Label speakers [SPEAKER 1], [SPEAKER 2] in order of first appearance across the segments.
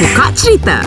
[SPEAKER 1] Buka Cerita.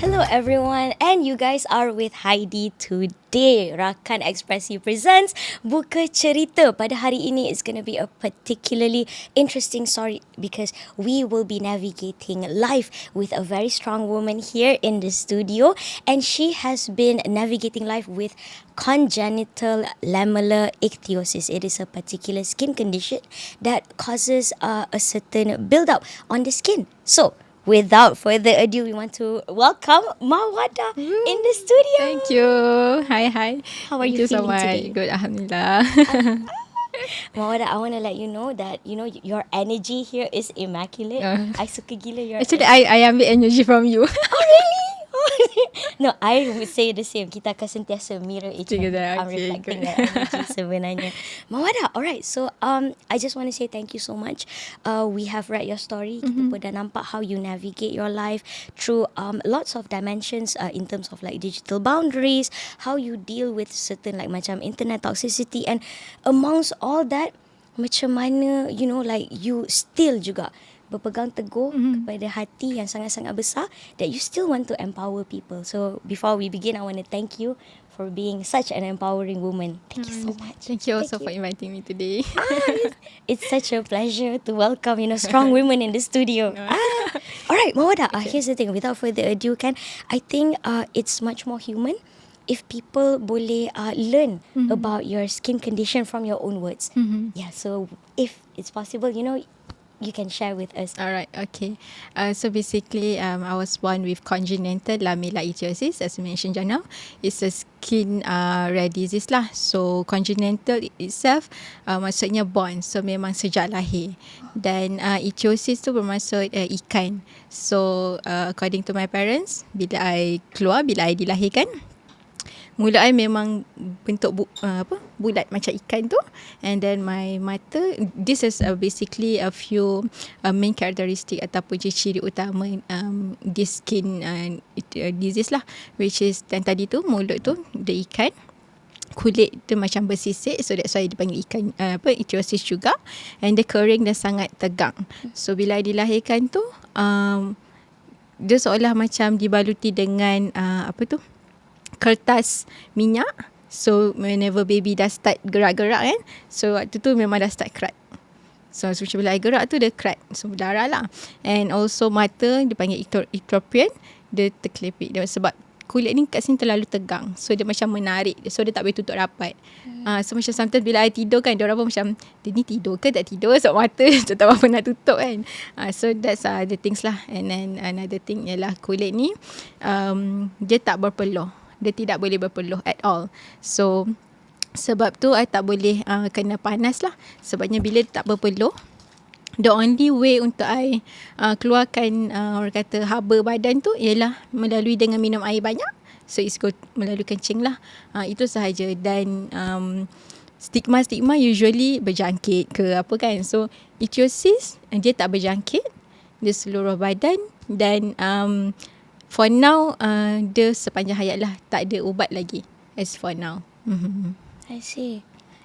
[SPEAKER 2] Hello everyone, and you guys are with Heidi today. Rakan Ekspresi presents Buka Cerita. Pada hari ini it's going to be a particularly interesting story because we will be navigating life with a very strong woman here in the studio, and she has been navigating life with Congenital Lamellar Ichthyosis. It is a particular skin condition that causes a certain build-up on the skin. So, without further ado, we want to welcome Mawaddah in the studio.
[SPEAKER 3] Thank you. Hi.
[SPEAKER 2] How are you feeling today?
[SPEAKER 3] Good, Alhamdulillah.
[SPEAKER 2] Mawaddah, I want to let you know that, your energy here is immaculate. I suka gila your
[SPEAKER 3] Actually, I ambil energy from you.
[SPEAKER 2] Oh, really? No, I would say the same. Kita akan sentiasa mirror each other. I'm reflecting that energy sebenarnya. Mawaddah, alright. So, I just want to say thank you so much. We have read your story. Kita pun dah nampak how you navigate your life through lots of dimensions in terms of like digital boundaries, how you deal with certain like macam internet toxicity, and amongst all that, macam mana, you still juga berpegang teguh kepada hati yang sangat-sangat besar that you still want to empower people. So before we begin, I want to thank you for being such an empowering woman. Thank you so much.
[SPEAKER 3] Thank you also for inviting me today.
[SPEAKER 2] It's such a pleasure to welcome, strong women in the studio. Alright, Mawaddah, here's the thing. Without further ado, I think it's much more human if people boleh learn about your skin condition from your own words. Yeah, so if it's possible, you can share with us.
[SPEAKER 3] Alright, okay. So basically, I was born with Congenital Lamellar Ichthyosis, as you mentioned just now. It's a skin rare disease lah. So congenital itself maksudnya born. So memang sejak lahir. Dan ichthyosis tu bermaksud ikan. So according to my parents, bila I dilahirkan, mula I memang bentuk bulat macam ikan tu, and then my mata, this is basically a few main characteristic ataupun ciri utama this skin disease lah, which is yang tadi tu mulut tu the ikan, kulit tu macam bersisik, so that's why dipanggil ikan ichthyosis juga, and dia kering dan sangat tegang. So bila I dilahirkan tu dia seolah macam dibaluti dengan kertas minyak. So whenever baby dah start gerak-gerak kan, so waktu tu memang dah start crack. So bila I gerak tu dia crack, so darah lah. And also mata dia panggil ectropion, dia terkelepik dia sebab kulit ni kat sini terlalu tegang, so dia macam menarik, so dia tak boleh tutup rapat. So macam sometimes bila I tidur kan, diorang pun macam, dia ni tidur ke tak tidur sebab mata tak tahu apa nak tutup kan. So that's the things lah. And then another thing ialah kulit ni dia tak berpeluh, dia tidak boleh berpeluh at all. So sebab tu I tak boleh kena panas lah. Sebabnya bila tak berpeluh, the only way untuk I keluarkan orang kata haba badan tu ialah melalui dengan minum air banyak. So it's go melalui kencing lah. Itu sahaja. Dan stigma usually berjangkit ke apa kan. So ichthyosis dia tak berjangkit, dia seluruh badan. Dan for now dia sepanjang hayat lah, tak ada ubat lagi as for now.
[SPEAKER 2] I see.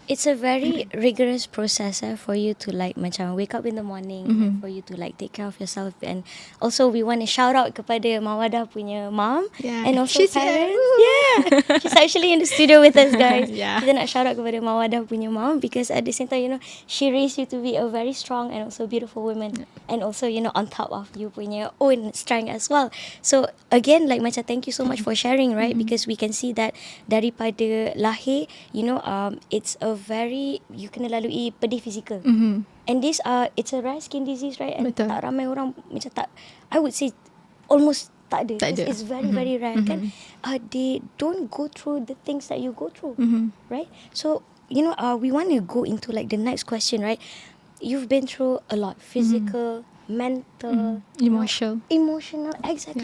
[SPEAKER 2] It's a very rigorous process for you to like macam wake up in the morning, and for you to like take care of yourself. And also we want to shout out kepada Mawaddah punya mom, and also
[SPEAKER 3] she's
[SPEAKER 2] parents. Yeah, she's actually in the studio with us, guys.
[SPEAKER 3] Yeah.
[SPEAKER 2] Kita nak shout out kepada Mawaddah punya mom because at the same time, she raised you to be a very strong and also beautiful woman, and also on top of you punya own strength as well. So again, like macam thank you so much for sharing, right? Because we can see that daripada lahir, it's a very, you kena lalui pedih fizikal. And this it's a rare skin disease, right? And
[SPEAKER 3] Betul.
[SPEAKER 2] tak ramai orang macam tak, I would say almost tak ada. It's very very rare kan. They don't go through the things that you go through, right? So we want to go into like the next question, right? You've been through a lot, physical, mental,
[SPEAKER 3] emotional,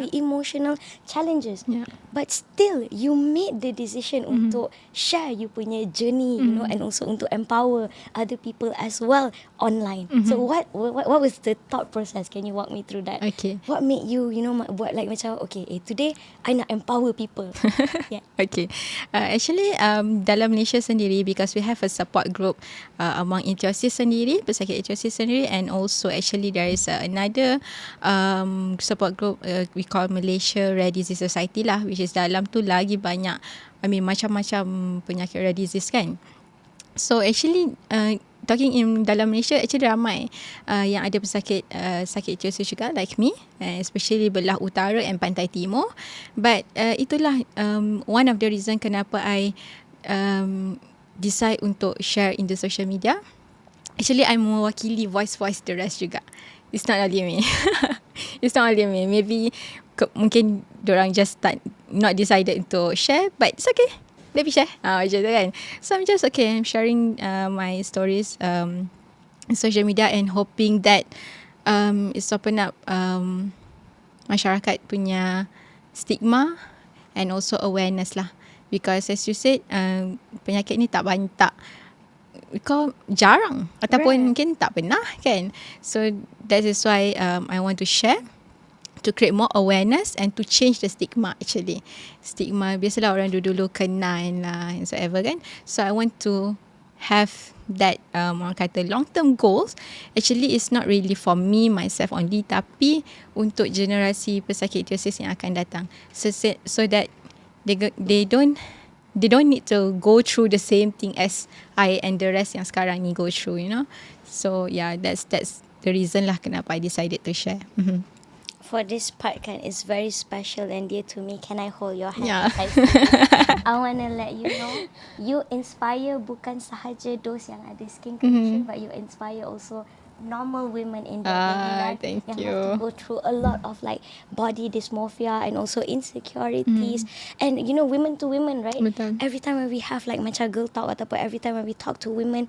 [SPEAKER 2] emotional challenges.
[SPEAKER 3] Yeah.
[SPEAKER 2] But still, you made the decision untuk share you punya journey, you know, and also untuk empower other people as well online. So what was the thought process? Can you walk me through that?
[SPEAKER 3] Okay.
[SPEAKER 2] What made you, you know, buat like macam, okay, today I nak empower people. Yeah.
[SPEAKER 3] Okay. Actually, dalam Malaysia sendiri, because we have a support group among ichthyosis sendiri, pesakit ichthyosis sendiri, and also actually there is another support group we call Malaysia Rare Disease Society lah, which is dalam tu lagi banyak, macam-macam penyakit rare disease kan. So actually talking in dalam Malaysia, actually ramai yang ada pesakit sakit ichthyosis juga like me, especially belah utara and pantai timur. But itulah one of the reason kenapa I decide untuk share in the social media. Actually, I'm mewakili voice the rest juga. It's not only me. It's not only me. Maybe mungkin diorang just not decided to share, but it's okay. Let me share. Macam tu kan. So I'm just okay. I'm sharing my stories in social media and hoping that it's open up masyarakat punya stigma and also awareness lah. Because as you said, penyakit ni tak kau jarang ataupun mungkin tak pernah kan. So that is why I want to share, to create more awareness and to change the stigma actually. Stigma, biasalah orang dulu kenal lah and so ever kan. So I want to have that orang kata long term goals. Actually it's not really for me myself only, tapi untuk generasi pesakit ichthyosis yang akan datang. So that they don't need to go through the same thing as I and the rest yang sekarang ni go through, you know. So yeah, that's the reason lah kenapa I decided to share.
[SPEAKER 2] For this part kan, it's very special and dear to me. Can I hold your hand?
[SPEAKER 3] Yeah.
[SPEAKER 2] I want to let you know, you inspire bukan sahaja those yang ada skin condition, but you inspire also normal women in their daily life
[SPEAKER 3] thank
[SPEAKER 2] yang
[SPEAKER 3] you.
[SPEAKER 2] have to go through a lot of like body dysmorphia and also insecurities, and you know, women to women, right?
[SPEAKER 3] Betul.
[SPEAKER 2] Every time when we have like macam girl talk ataupun every time when we talk to women,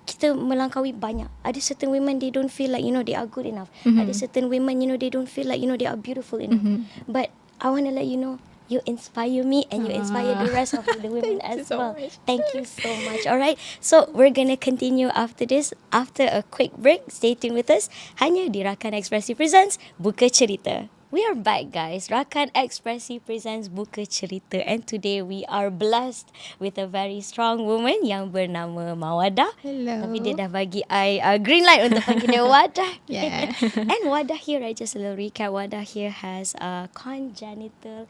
[SPEAKER 2] kita melangkaui banyak. Ada certain women, they don't feel like, you know, they are good enough. Ada certain women, you know, they don't feel like, you know, they are beautiful enough. But I want to let you know, you inspire me and you inspire the rest of the women as well. Thank you so much. Alright, so we're gonna continue after this, after a quick break. Stay tuned with us. Hanya di Rakan Ekspresi presents Buka Cerita. We are back, guys. Rakan Ekspresi presents Buka Cerita, and today we are blessed with a very strong woman yang bernama Mawaddah.
[SPEAKER 3] Hello.
[SPEAKER 2] Tapi dia dah bagi I green light untuk panggil dia Waddah.
[SPEAKER 3] Yeah.
[SPEAKER 2] And Waddah here, just a little recap. Waddah here has congenital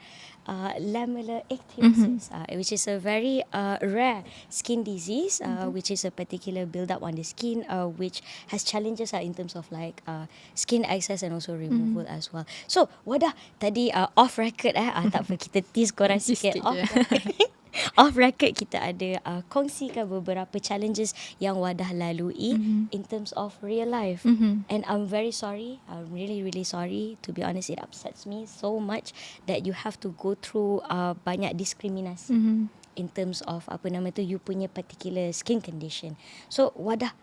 [SPEAKER 2] Lamellar Ichthyosis, which is a very rare skin disease, which is a particular build-up on the skin, which has challenges in terms of like skin access and also removal as well. So Waddah, tadi off record tak apa, kita tease korang sikit. Off record kita ada kongsikan beberapa challenges yang Waddah lalui in terms of real life. And I'm very sorry, I'm really sorry, to be honest. It upsets me so much that you have to go through banyak diskriminasi in terms of you punya particular skin condition. So Waddah,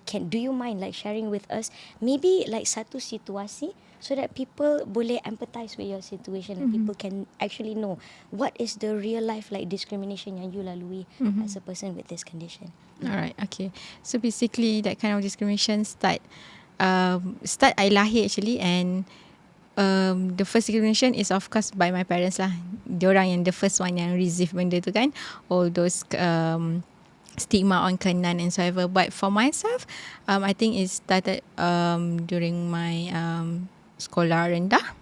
[SPEAKER 2] do you mind like sharing with us maybe like satu situasi so that people boleh empathize with your situation and people can actually know what is the real life like discrimination yang you lalui as a person with this condition.
[SPEAKER 3] Alright, okay. So basically that kind of discrimination start I lahir actually, and the first discrimination is of course by my parents lah. Diorang yang the first one yang receive benda tu kan, all those stigma on Kenan and so ever. But for myself, I think it started during my sekolah rendah.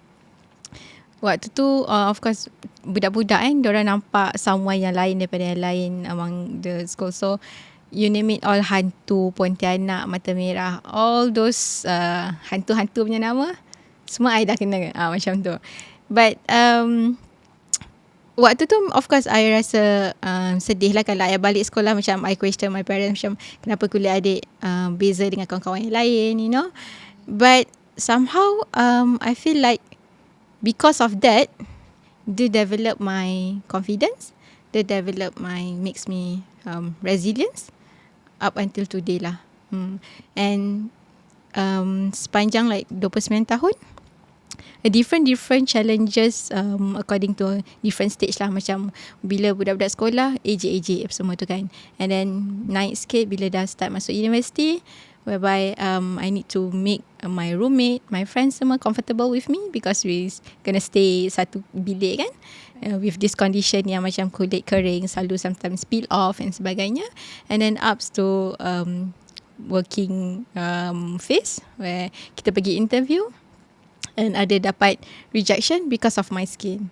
[SPEAKER 3] Waktu tu of course budak-budak kan, diorang nampak someone yang lain daripada yang lain among the school. So you name it, all hantu, pontianak, mata merah, all those hantu-hantu punya nama, semua I dah kena macam tu. But waktu tu of course I rasa sedih lah kalau I balik sekolah, macam I question my parents, macam kenapa kulit adik beza dengan kawan-kawan yang lain, you know. But somehow I feel like because of that, they develop my confidence, they develop makes me resilience up until today lah. And sepanjang like 29 tahun. Different challenges according to different stage lah. Macam bila budak-budak sekolah AJ apa semua tu kan, and then naik sikit bila dah start masuk university, whereby I need to make my roommate, my friends semua comfortable with me, because we gonna stay satu bilik kan, with this condition yang macam kulit kering, selalu sometimes peel off and sebagainya. And then ups to working phase where kita pergi interview and ada dapat rejection because of my skin.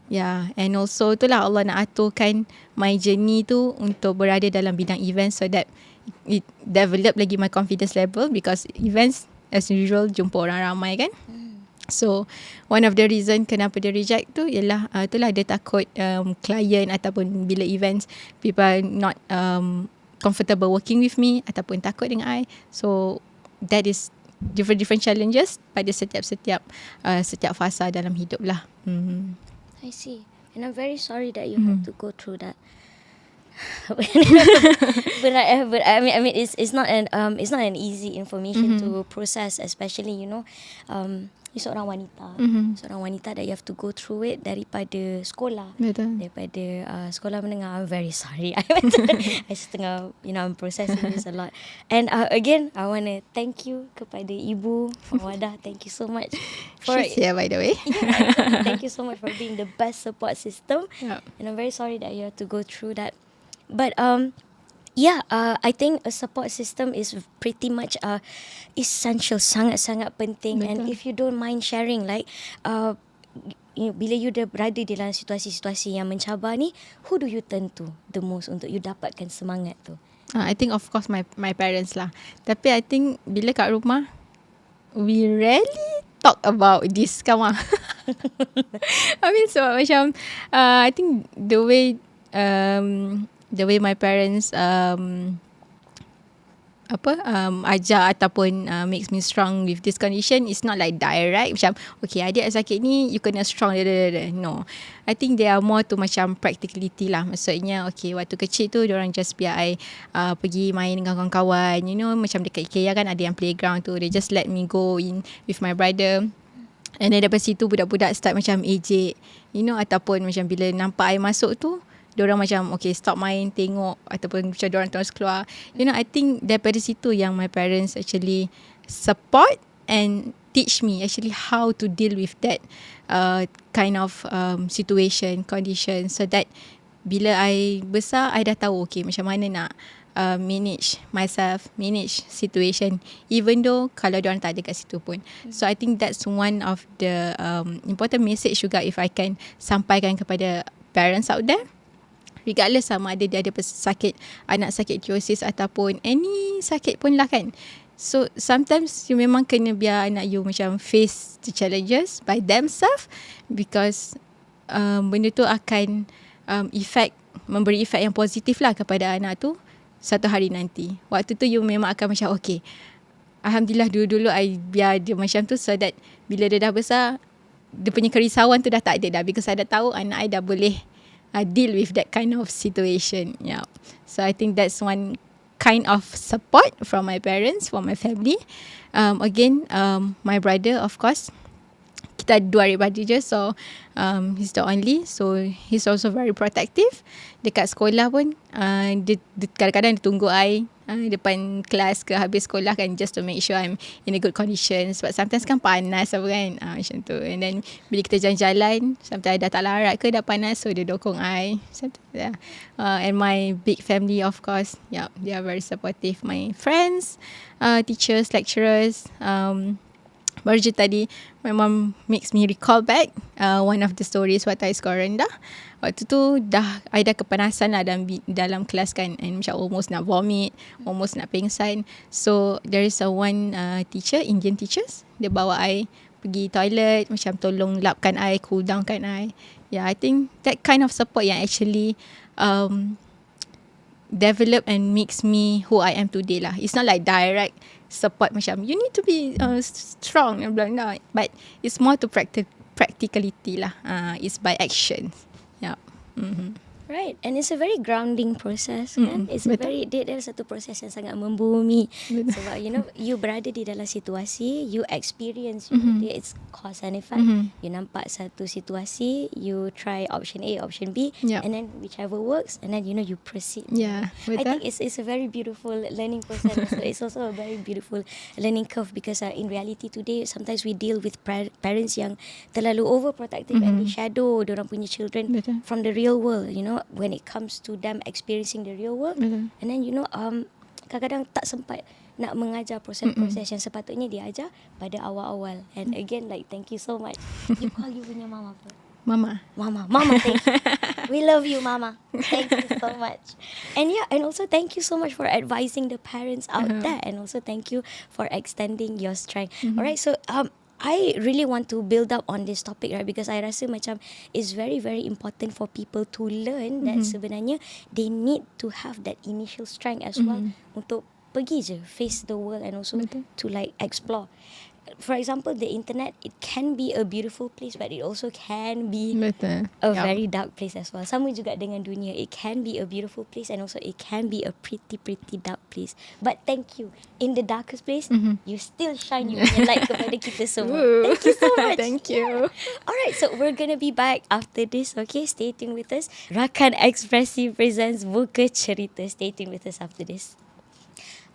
[SPEAKER 3] Yeah, and also itulah Allah nak aturkan my journey tu untuk berada dalam bidang event, so that it develop lagi my confidence level, because events as usual jumpa orang ramai kan. So one of the reason kenapa dia reject tu ialah itulah dia takut client ataupun bila events people not comfortable working with me ataupun takut dengan I. So that is different challenges pada setiap fasa dalam hidup lah.
[SPEAKER 2] I see. And I'm very sorry that you have to go through that. but I mean it's not an easy information to process, especially you seorang wanita. Seorang wanita that you have to go through it daripada sekolah.
[SPEAKER 3] Betul.
[SPEAKER 2] Daripada sekolah menengah. I'm very sorry. I setengah I'm processing this a lot. And again I want to thank you kepada Ibu Mawaddah. Thank you so much for
[SPEAKER 3] She's here by the way.
[SPEAKER 2] Yeah, thank you so much for being the best support system.
[SPEAKER 3] Yeah.
[SPEAKER 2] And I'm very sorry that you have to go through that. But I think a support system is pretty much essential, sangat-sangat penting.
[SPEAKER 3] Betul.
[SPEAKER 2] And if you don't mind sharing, like bila you dah berada dalam situasi-situasi yang mencabar ni, who do you turn to the most untuk you dapatkan semangat tu?
[SPEAKER 3] I think of course my parents lah. Tapi I think bila kat rumah, we rarely talk about this kawan. I mean so macam I think the way my parents ajar ataupun makes me strong with this condition is not like direct macam okay adik sakit ni you kena strong. No, I think they are more to macam practicality lah. Maksudnya okay waktu kecil tu diorang just biar I pergi main dengan kawan-kawan, macam dekat IKEA kan ada yang playground tu, they just let me go in with my brother. And then daripada situ budak-budak start macam ejek, ataupun macam bila nampak I masuk tu diorang macam okay stop main, tengok, ataupun macam diorang terus keluar. I think daripada situ yang my parents actually support and teach me actually how to deal with that kind of situation, condition, so that bila I besar I dah tahu okay macam mana nak manage myself, manage situation, even though kalau diorang tak ada kat situ pun. So I think that's one of the important message juga if I can sampaikan kepada parents out there, regardless sama ada dia ada sakit, anak sakit ichthyosis ataupun any sakit pun lah kan. So sometimes you memang kena biar anak you macam face the challenges by themselves, because benda tu akan memberi efek yang positif lah kepada anak tu satu hari nanti. Waktu tu you memang akan macam okay, alhamdulillah dulu I biar dia macam tu, so that bila dia dah besar dia punya kerisauan tu dah tak ada dah, because I dah tahu anak I dah boleh deal with that kind of situation. Yeah. So I think that's one kind of support from my parents, from my family. Again, my brother, of course, kita ada 2 adik-beradik je, so he's the only, so he's also very protective. Dekat sekolah pun dia kadang-kadang dia tunggu I depan kelas ke habis sekolah kan, just to make sure I'm in a good condition, sebab sometimes kan panas apa kan, macam tu. And then bila kita jalan-jalan, sometimes I dah tak larat ke dah panas, so dia dokong I. And my big family, of course, yeah, they are very supportive. My friends, teachers, lecturers, baru je tadi my mom makes me recall back one of the stories waktu I sekolah rendah. Waktu tu I dah kepanasan lah dalam kelas kan, and macam almost nak vomit, almost nak pingsan. So there is one teacher, Indian teachers, dia bawa I pergi toilet, macam tolong lapkan I, cool downkan I. Yeah, I think that kind of support yang actually develop and makes me who I am today lah. It's not like direct support macam you need to be strong and blah blah, but it's more to practicality lah. It's by actions. Yeah.
[SPEAKER 2] Right, and it's a very grounding process kan. It's a very dia satu proses yang sangat membumi. Sebab you berada di dalam situasi, you experience it's cause and effect. You nampak satu situasi, you try option A, option B, and then whichever works, and then you proceed.
[SPEAKER 3] Yeah,
[SPEAKER 2] I think it's a very beautiful learning process. So it's also a very beautiful learning curve because in reality today sometimes we deal with parents yang terlalu overprotective and they shadow diorang punya children from the real world. When it comes to them experiencing the real world, and then kadang-kadang tak sempat nak mengajar proses-proses yang sepatutnya diajar pada awal-awal. And again, thank you so much. You call you punya mama apa?
[SPEAKER 3] Mama,
[SPEAKER 2] thank you. We love you, Mama. Thank you so much. And and also thank you so much for advising the parents out there, and also thank you for extending your strength. Alright, so I really want to build up on this topic, right? Because I rasa macam it's very, very important for people to learn that sebenarnya they need to have that initial strength as well untuk pergi je, face the world, and also to explore. For example, the internet, it can be a beautiful place, but it also can be a very dark place as well. Sama juga dengan dunia. It can be a beautiful place and also it can be a pretty, pretty dark place. But thank you. In the darkest place, you still shine your light kepada kita semua. Thank you so much.
[SPEAKER 3] Thank you.
[SPEAKER 2] Alright, so we're gonna be back after this, okay? Stay tuned with us. Rakan Ekspresi presents Buka Cerita. Stay tuned with us after this.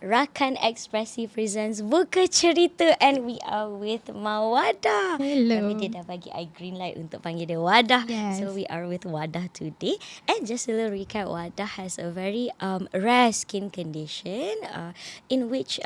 [SPEAKER 2] Rakan Ekspresi presents Buka Cerita, and we are with Mawaddah.
[SPEAKER 3] Hello.
[SPEAKER 2] Tapi dia dah bagi I green light untuk panggil dia Waddah.
[SPEAKER 3] Yes.
[SPEAKER 2] So we are with Waddah today. And just a little recap, Waddah has a very rare skin condition in which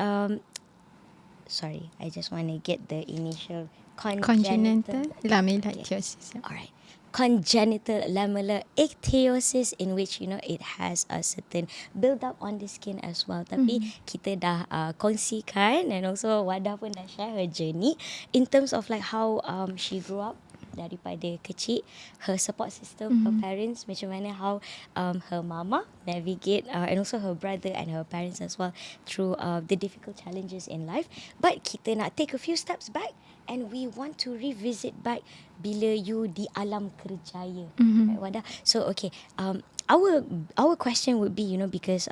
[SPEAKER 2] sorry, I just want to get the initial
[SPEAKER 3] Congenital Lamellar Ichthyosis.
[SPEAKER 2] Alright. Congenital Lamellar Ichthyosis, in which it has a certain build up on the skin as well. Tapi kita dah kongsikan, and also Waddah pun dah share her journey in terms of how she grew up daripada kecil, her support system, her parents, macam mana how her mama navigate and also her brother and her parents as well through the difficult challenges in life. But kita nak take a few steps back, and we want to revisit back bila you di alam kerjaya, right, Waddah? So okay, our question would be, because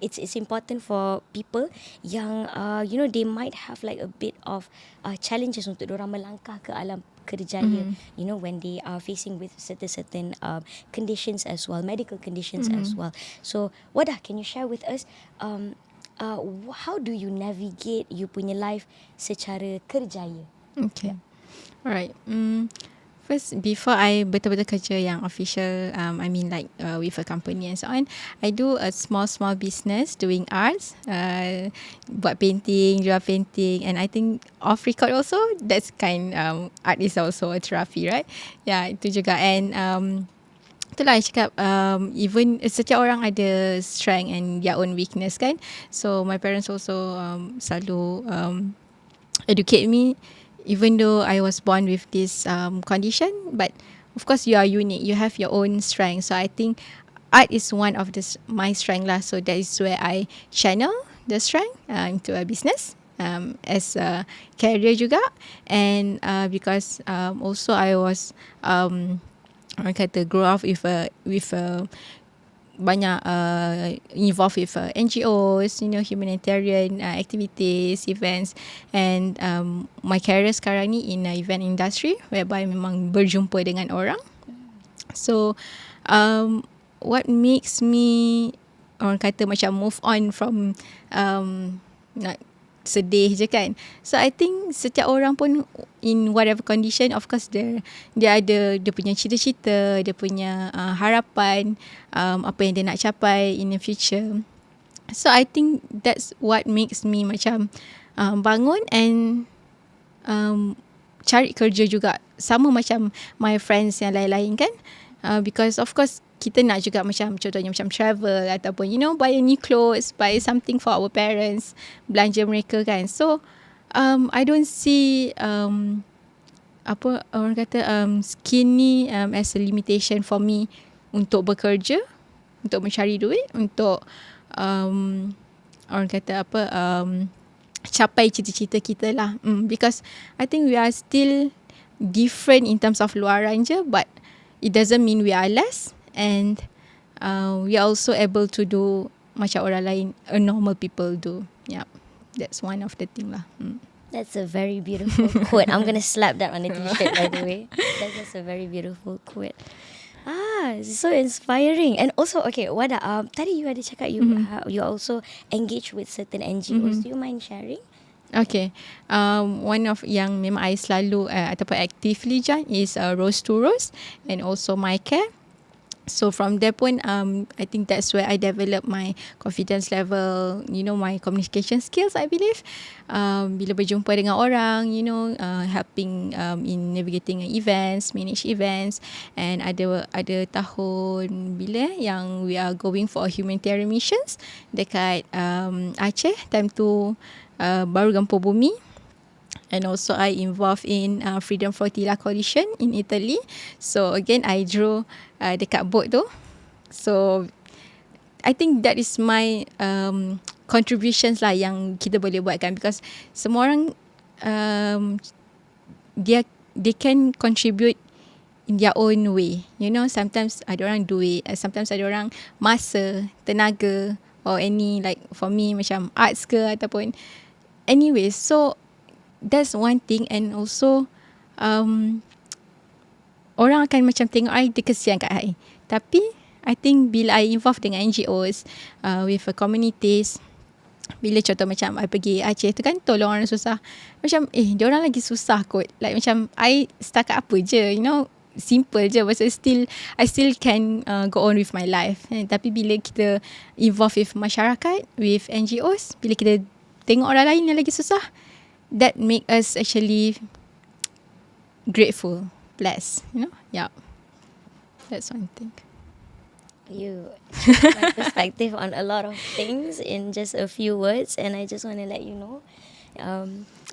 [SPEAKER 2] it's important for people yang they might have a bit of challenges untuk dorang melangkah ke alam kerjaya, when they are facing with certain conditions as well, medical conditions as well. So Waddah, can you share with us how do you navigate you punya life secara kerjaya?
[SPEAKER 3] Okay. Alright. First, before I betul-betul kerja yang official, with a company and so on, I do a small business doing arts, buat painting, jual painting, and I think off record also, that's art is also a therapy, right? Yeah, itu juga. And itulah I cakap, even setiap orang ada strength and their own weakness kan. So my parents also selalu educate me, even though I was born with this condition, but of course you are unique, you have your own strength. So I think art is one of my strength lah. So that is where I channel the strength into a business as a career juga. And because also I was orang kata grow up with a banyak involved with NGOs, humanitarian activities, events, and my career sekarang ni in event industry, whereby memang berjumpa dengan orang. So what makes me, orang kata macam move on from nak sedih je kan. So I think setiap orang pun in whatever condition, of course dia ada dia punya cita-cita, dia punya harapan, apa yang dia nak capai in the future. So I think that's what makes me macam bangun and cari kerja juga, sama macam my friends yang lain-lain kan. Because of course kita nak juga macam contohnya macam travel ataupun buy a new clothes, buy something for our parents, belanja mereka kan. So I don't see apa orang kata skin ni as a limitation for me untuk bekerja, untuk mencari duit, untuk orang kata apa capai cita-cita kita lah. Because I think we are still different in terms of luaran je, but it doesn't mean we are less. And we are also able to do macam orang lain, normal people do. Yeah, that's one of the thing lah.
[SPEAKER 2] That's a very beautiful quote. I'm going to slap that on a t-shirt, by the way. That's just a very beautiful quote. So inspiring. And also, okay, Wadah, tadi you ada cakap you also engage with certain NGOs. Do you mind sharing?
[SPEAKER 3] Okay, one of yang memang I selalu ataupun actively join is Rose to Rose and also My Care. So from there pun, I think that's where I develop my confidence level, my communication skills, I believe. Bila berjumpa dengan orang, helping in navigating events, manage events. And ada tahun bila yang we are going for humanitarian missions dekat Aceh, time tu baru gempa bumi. And also I involved in Freedom Flotilla Coalition in Italy. So again, I drew dekat boat tu. So I think that is my contributions lah yang kita boleh buatkan, because semua orang they can contribute in their own way. Sometimes ada orang duit, sometimes ada orang masa, tenaga, or any, like for me macam arts ke ataupun anyway. So that's one thing. And also orang akan macam tengok I, dia kesian kat I. Tapi I think bila I involve dengan NGOs, with communities, bila contoh macam I pergi Aceh tu kan, tolong orang susah, macam diorang lagi susah kot. Like macam I setakat apa je, simple je, but I still can go on with my life. Tapi bila kita involve with masyarakat, with NGOs, bila kita tengok orang lain yang lagi susah, that make us actually grateful, blessed, Yeah, that's one thing.
[SPEAKER 2] You shared my perspective on a lot of things in just a few words, and I just want to let you know.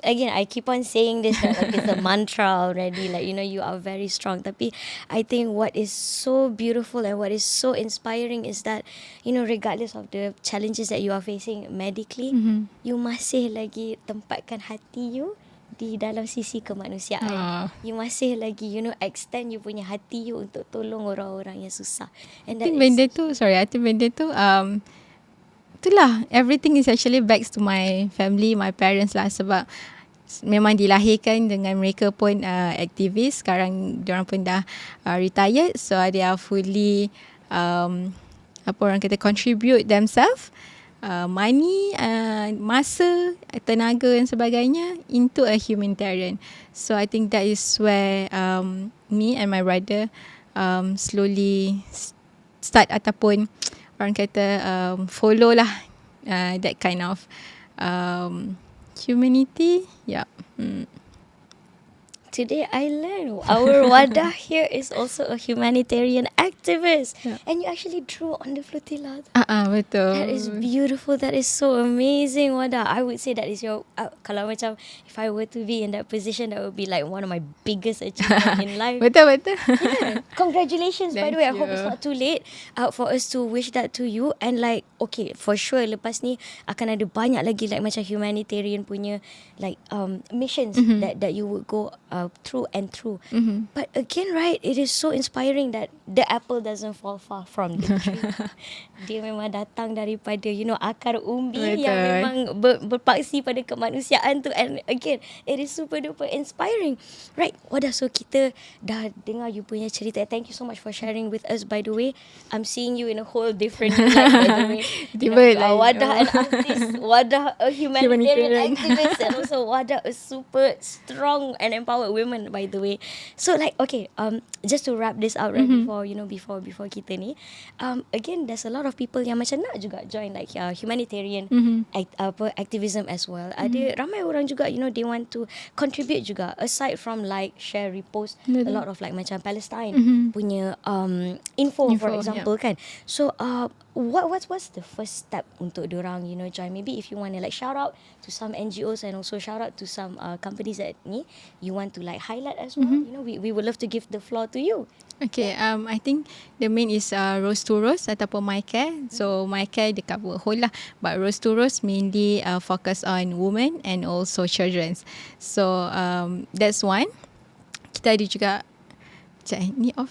[SPEAKER 2] Again, I keep on saying this, like it's a mantra already, like you are very strong. Tapi I think what is so beautiful and what is so inspiring is that regardless of the challenges that you are facing medically, you masih lagi tempatkan hati you di dalam sisi kemanusiaan. You masih lagi extend you punya hati you untuk tolong orang-orang yang susah. And
[SPEAKER 3] I think benda tu itulah, everything is actually back to my family, my parents lah, sebab memang dilahirkan dengan mereka pun aktivis. Sekarang diorang pun dah retired, so they are fully contribute themselves, money, masa, tenaga dan sebagainya into a humanitarian. So I think that is where me and my brother slowly start ataupun orang kata follow lah that kind of humanity. Yeah.
[SPEAKER 2] Today I learned our Wadah here is also a humanitarian activist.
[SPEAKER 3] Yeah.
[SPEAKER 2] And you actually drew on the flotilla.
[SPEAKER 3] Betul.
[SPEAKER 2] That is beautiful. That is so amazing, Wadah. I would say that is your, kalau macam if I were to be in that position, that would be like one of my biggest achievements in life.
[SPEAKER 3] Betul.
[SPEAKER 2] Yeah. Congratulations, by the way. I hope it's
[SPEAKER 3] you.
[SPEAKER 2] not too late for us to wish that to you. And like, okay, for sure lepas ni akan ada banyak lagi like macam humanitarian punya like missions that you would go through and through. But again, right, it is so inspiring that the apple doesn't fall far from the tree. Dia memang datang daripada akar umbi yang memang berpaksi pada kemanusiaan tu. And again, it is super duper inspiring, right? Wadah, so kita dah dengar you punya cerita. Thank you so much for sharing with us, by the way. I'm seeing you in a whole different light, by the way. Wadah an artist, Wadah a humanitarian activist, and also Wadah a super strong and empowered women, by the way. So like, okay, just to wrap this out right before kita ni, again, there's a lot of people yang macam nak juga join like humanitarian activism as well. Ada ramai orang juga they want to contribute juga, aside from like share, repost a lot of like macam Palestine punya info for example, kan. So what's the first step untuk diorang join? Maybe if you want to like shout out to some NGOs and also shout out to some companies that you want to like highlight as well. We would love to give the floor to you.
[SPEAKER 3] Okay, I think the main is Rose to Rose ataupun My Care. So My Care dia cover whole lah, but Rose to Rose mainly focus on women and also children. So that's one. Kita ada juga ni off.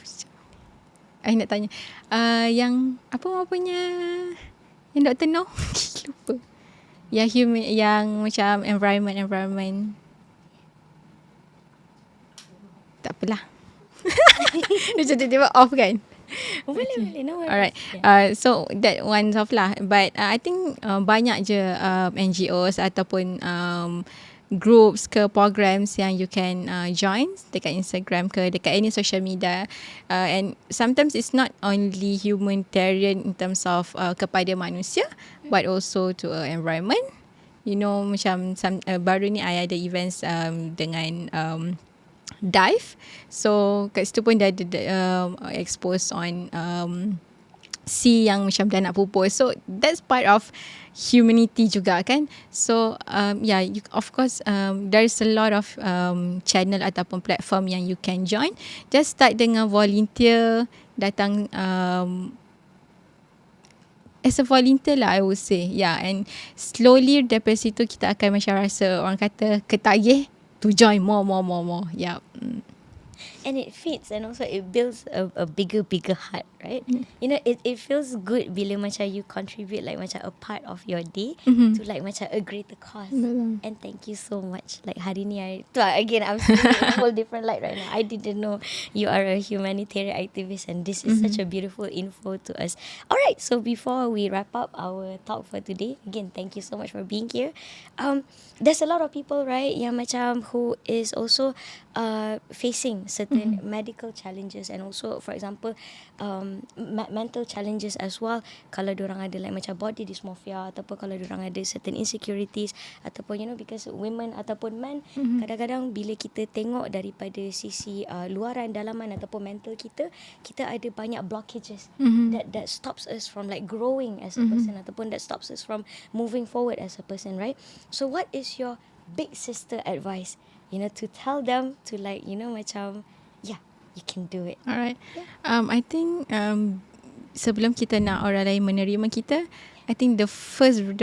[SPEAKER 3] I nak tanya. Yang apa punya yang Dr. No lupa. Yang human, yang macam environment. Tak apalah. Dia tiba-tiba off kan.
[SPEAKER 2] Boleh, no worries.
[SPEAKER 3] Alright. So that one's off lah. But I think banyak je NGOs ataupun groups ke programs yang you can join dekat Instagram ke dekat any social media. And sometimes it's not only humanitarian in terms of kepada manusia, but also to environment. You know, macam baru ni I ada events dengan dive. So kat situ pun dah ada expose on sea yang macam dah nak pupus. So that's part of humanity juga kan. So of course there's a lot of channel ataupun platform yang you can join. Just start dengan volunteer, datang as a volunteer lah, I would say. Yeah, and slowly daripada situ kita akan macam rasa, orang kata, ketagih to join more. Yeah.
[SPEAKER 2] And it fits, and also it builds a bigger heart, right? You know, it feels good bila macam you contribute like macam a part of your day to like macam a greater cause. And thank you so much. Like hari ni again I'm seeing a whole different light right now. I didn't know you are a humanitarian activist, and this is such a beautiful info to us. Alright, so before we wrap up our talk for today, again thank you so much for being here. There's a lot of people, right, yang macam who is also facing certain medical challenges, and also for example mental challenges as well. Kalau diorang ada like macam body dysmorphia, ataupun kalau diorang ada certain insecurities, ataupun you know, because women ataupun men, kadang-kadang bila kita tengok daripada sisi luaran, dalaman ataupun mental kita ada banyak blockages that stops us from like growing as a person, ataupun that stops us from moving forward as a person, right? So what is your big sister advice, you know, to tell them to like, you know, macam you can do it?
[SPEAKER 3] Alright. I think sebelum kita nak orang lain menerima kita, I think the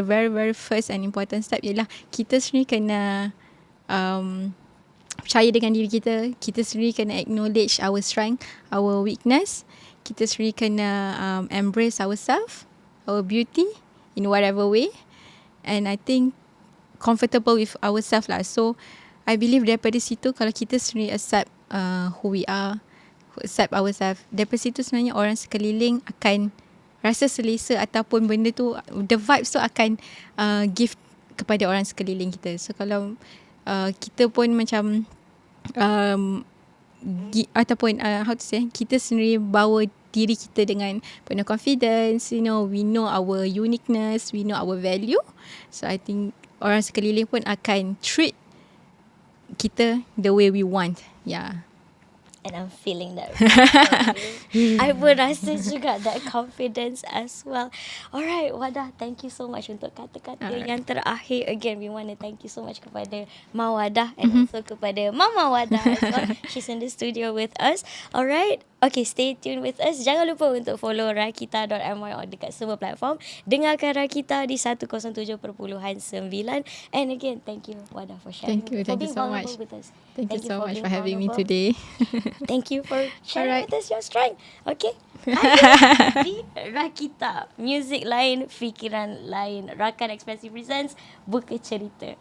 [SPEAKER 3] very very first and important step ialah kita sendiri kena percaya dengan diri kita. Kita sendiri kena acknowledge our strength, our weakness. Kita sendiri kena embrace ourselves, our beauty in whatever way. And I think comfortable with ourselves lah. So I believe daripada situ, kalau kita sendiri accept who we are, accept ourselves, daripada situ sebenarnya orang sekeliling akan rasa selesa, ataupun benda tu, the vibes tu akan give kepada orang sekeliling kita. So kalau kita pun macam ataupun how to say, kita sendiri bawa diri kita dengan penuh confidence, you know, we know our uniqueness, we know our value. So I think orang sekeliling pun akan treat kita the way we want. Yeah.
[SPEAKER 2] And I'm feeling that. I pun rasa juga that confidence as well. Alright, Waddah, thank you so much untuk kata-kata yang terakhir. Again, we want to thank you so much kepada Mawaddah, and also kepada Mama Waddah as well. She's in the studio with us. Alright, okay, stay tuned with us. Jangan lupa untuk follow Kita.my dekat semua platform. Dengarkan Kita di 107.9. And again, thank you, Waddah, for sharing.
[SPEAKER 3] Thank you so much.
[SPEAKER 2] With us.
[SPEAKER 3] Thank you so much for having me today.
[SPEAKER 2] Thank you for sharing with us your strength. Okay. Di Kita, music lain, fikiran lain. Rakan Ekspresif presents Buka Cerita.